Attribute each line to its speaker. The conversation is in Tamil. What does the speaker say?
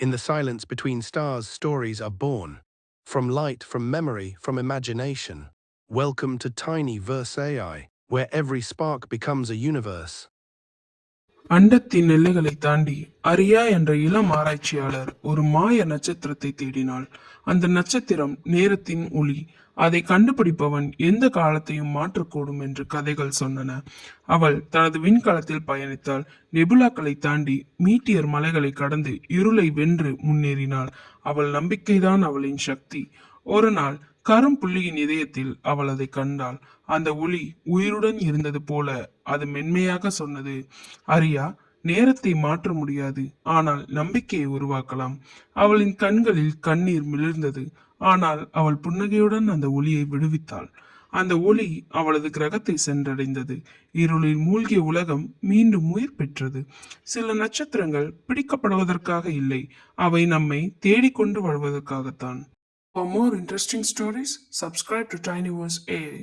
Speaker 1: In the silence between stars, stories are born. From light, from memory, from imagination. Welcome to Tiny Verse AI, where every spark becomes a universe.
Speaker 2: அண்டத்தின் எல்லைகளை தாண்டி அரியா என்ற இளம் ஆராய்ச்சியாளர் ஒரு மாய நட்சத்திரத்தை தேடினாள். அந்த நட்சத்திரம் நேரத்தின் ஒளி. அதை கண்டுபிடிப்பவன் எந்த காலத்தையும் மாற்றக்கூடும் என்று கதைகள் சொன்னன. அவள் தனது விண்கலத்தில் பயணித்தாள். நெபுலாக்களை தாண்டி மீட்டியர் மலைகளை கடந்து இருளை வென்று முன்னேறினாள். அவள் நம்பிக்கைதான் அவளின் சக்தி. ஒரு நாள் கரும்புள்ளியின் இதயத்தில் அவள் அதை கண்டாள். அந்த ஒளி உயிருடன் இருந்தது போல அது மென்மையாக சொன்னது, அரியா, நேரத்தை மாற்ற முடியாது, ஆனால் நம்பிக்கையை உருவாக்கலாம். அவளின் கண்களில் கண்ணீர் மிளிர்ந்தது. ஆனால் அவள் புன்னகையுடன் அந்த ஒளியை விடுவித்தாள். அந்த ஒளி அவளது கிரகத்தை சென்றடைந்தது. இருளில் மூழ்கிய உலகம் மீண்டும் உயிர் பெற்றது. சில நட்சத்திரங்கள் பிடிக்கப்படுவதற்காக இல்லை, அவை நம்மை தேடிக்கொண்டு வாழ்வதற்காகத்தான். For more interesting stories, subscribe to Tinyverse AI.